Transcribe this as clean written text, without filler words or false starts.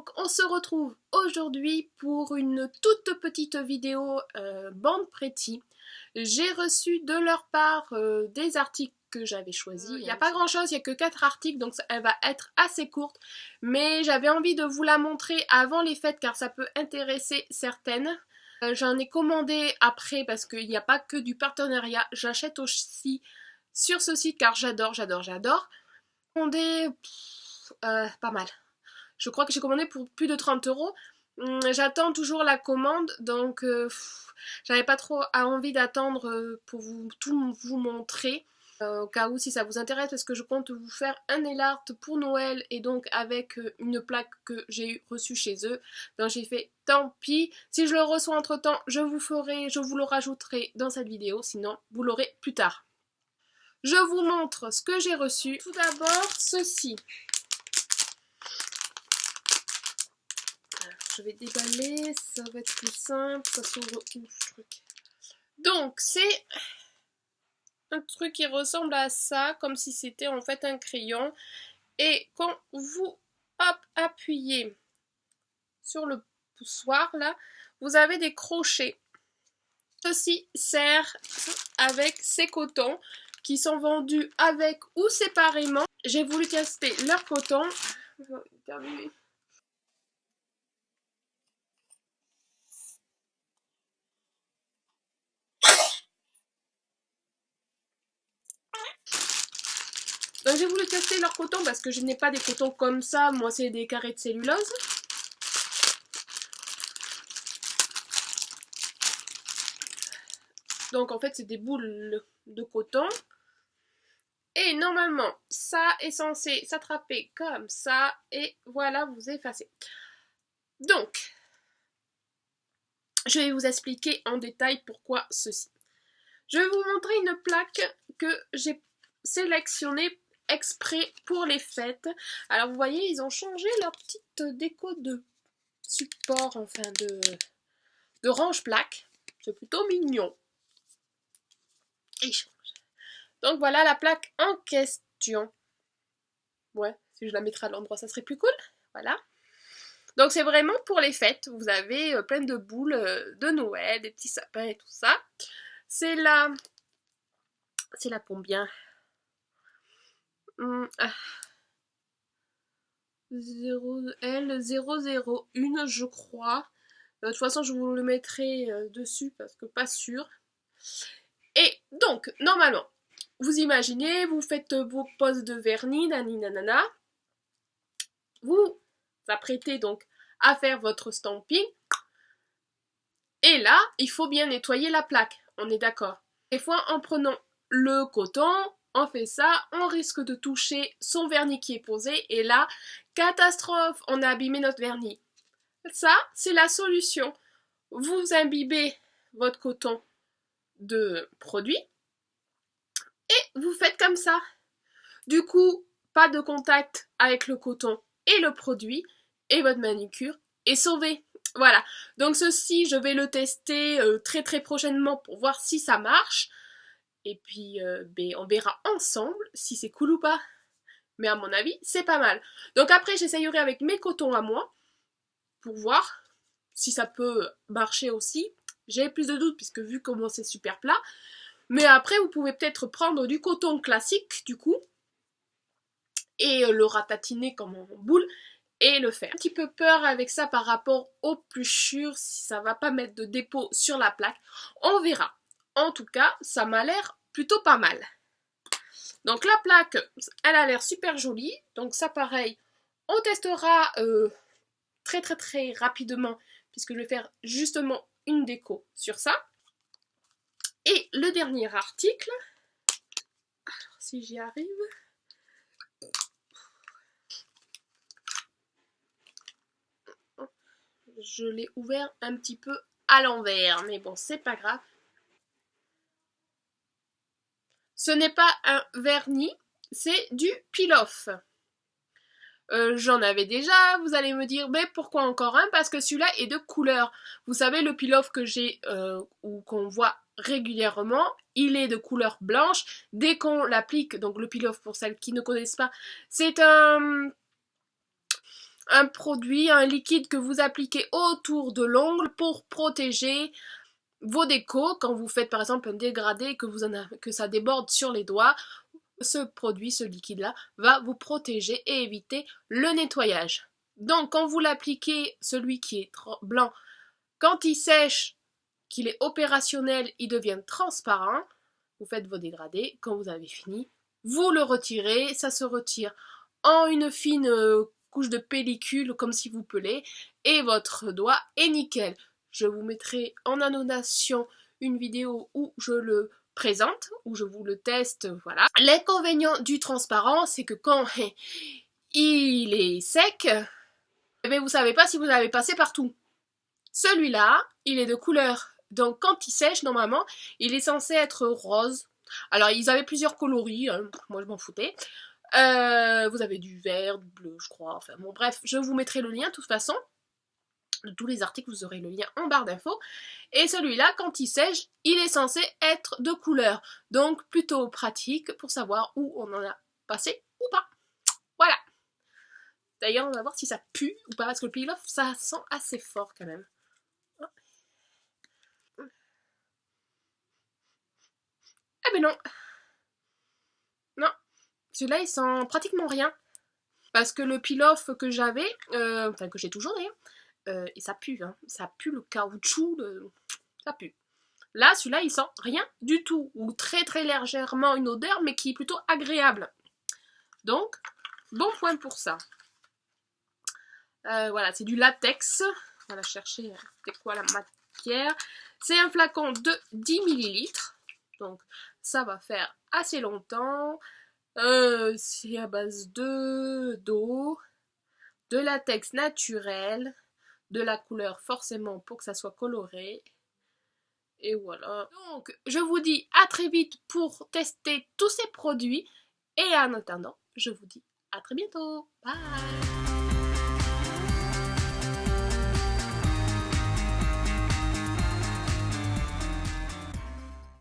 Donc on se retrouve aujourd'hui pour une toute petite vidéo Bande Pretty. J'ai reçu de leur part des articles que j'avais choisis. Il n'y a pas grand chose, il n'y a que 4 articles, donc elle va être assez courte. Mais j'avais envie de vous la montrer avant les fêtes car ça peut intéresser certaines. J'en ai commandé après parce qu'il n'y a pas que du partenariat. J'achète aussi sur ce site car j'adore. Commandé pas mal. Je crois que j'ai commandé pour plus de 30 €. J'attends toujours la commande, donc j'avais pas trop envie d'attendre pour tout vous montrer. Au cas où si ça vous intéresse, parce que je compte vous faire un nail art pour Noël et donc avec une plaque que j'ai reçue chez eux. Donc j'ai fait tant pis. Si je le reçois entre temps, je vous le rajouterai dans cette vidéo, sinon vous l'aurez plus tard. Je vous montre ce que j'ai reçu. Tout d'abord, ceci. Je vais déballer, ça va être plus simple, ça s'ouvre où ce truc. Donc c'est un truc qui ressemble à ça, comme si c'était en fait un crayon. Et quand vous appuyez sur le poussoir là, vous avez des crochets. Ceci sert avec ces cotons qui sont vendus avec ou séparément. J'ai voulu tester leur coton. Donc j'ai voulu tester leur coton parce que je n'ai pas des cotons comme ça, moi c'est des carrés de cellulose. Donc en fait c'est des boules de coton. Et normalement ça est censé s'attraper comme ça et voilà vous effacez. Donc je vais vous expliquer en détail pourquoi ceci. Je vais vous montrer une plaque que j'ai sélectionnée exprès pour les fêtes. Alors vous voyez, ils ont changé leur petite déco de support, enfin de range-plaque. C'est plutôt mignon. Donc voilà la plaque en question. Ouais, si je la mettrais à l'endroit, ça serait plus cool. Voilà. Donc c'est vraiment pour les fêtes. Vous avez plein de boules de Noël, des petits sapins et tout ça. C'est la combien L001 je crois. De toute façon je vous le mettrai dessus parce que pas sûr. Et donc normalement vous imaginez, vous faites vos poses de vernis, nanana. Vous apprêtez donc à faire votre stamping. Et là, il faut bien nettoyer la plaque, on est d'accord. Des fois, en prenant le coton, on fait ça, on risque de toucher son vernis qui est posé, et là, catastrophe, on a abîmé notre vernis. Ça, c'est la solution. Vous imbibez votre coton de produit, et vous faites comme ça. Du coup, pas de contact avec le coton et le produit, et votre manucure est sauvée. Voilà, donc ceci, je vais le tester très prochainement pour voir si ça marche. Et puis, on verra ensemble si c'est cool ou pas. Mais à mon avis, c'est pas mal. Donc après, j'essayerai avec mes cotons à moi pour voir si ça peut marcher aussi. J'ai plus de doutes puisque vu comment c'est super plat. Mais après, vous pouvez peut-être prendre du coton classique, du coup, et le ratatiner comme en boule et le faire. Un petit peu peur avec ça par rapport aux pluchures, si ça va pas mettre de dépôt sur la plaque. On verra. En tout cas, ça m'a l'air plutôt pas mal. Donc la plaque, elle a l'air super jolie. Donc ça pareil, on testera très rapidement puisque je vais faire justement une déco sur ça. Et le dernier article, alors si j'y arrive... Je l'ai ouvert un petit peu à l'envers, mais bon, c'est pas grave. Ce n'est pas un vernis, c'est du peel-off. J'en avais déjà, vous allez me dire, mais pourquoi encore un? Parce que celui-là est de couleur. Vous savez, le peel-off que j'ai, ou qu'on voit régulièrement, il est de couleur blanche. Dès qu'on l'applique, donc le peel-off pour celles qui ne connaissent pas, c'est un un produit, un liquide que vous appliquez autour de l'ongle pour protéger vos décos. Quand vous faites par exemple un dégradé et que ça déborde sur les doigts, ce produit, ce liquide-là, va vous protéger et éviter le nettoyage. Donc quand vous l'appliquez, celui qui est blanc, quand il sèche, qu'il est opérationnel, il devient transparent. Vous faites vos dégradés. Quand vous avez fini, vous le retirez. Ça se retire en une fine couche de pellicule, comme si vous pelez, et votre doigt est nickel. Je vous mettrai en annotation une vidéo où je le présente, où je vous le teste, voilà. L'inconvénient du transparent, c'est que quand il est sec, eh bien, vous savez pas si vous l'avez passé partout. Celui-là, il est de couleur. Donc quand il sèche, normalement, il est censé être rose. Alors, ils avaient plusieurs coloris, hein, moi je m'en foutais. Vous avez du vert, du bleu, je crois. Enfin bon, bref, je vous mettrai le lien de toute façon. De tous les articles, vous aurez le lien en barre d'infos. Et celui-là, quand il sèche, il est censé être de couleur. Donc plutôt pratique pour savoir où on en a passé ou pas. Voilà. D'ailleurs, on va voir si ça pue ou pas, parce que le peel-off, ça sent assez fort quand même. Ah ben non. Non. Celui-là, il sent pratiquement rien. Parce que le peel-off que j'avais, enfin que j'ai toujours d'ailleurs, et ça pue, hein. Ça pue le caoutchouc, ça pue. Là, celui-là, il sent rien du tout, ou très très légèrement une odeur, mais qui est plutôt agréable. Donc, bon point pour ça. Voilà, c'est du latex. On va chercher, c'était quoi la matière. C'est un flacon de 10 ml. Donc, ça va faire assez longtemps. C'est à base d'eau, de latex naturel, de la couleur forcément pour que ça soit coloré. Et voilà. Donc, je vous dis à très vite pour tester tous ces produits. Et en attendant, je vous dis à très bientôt. Bye!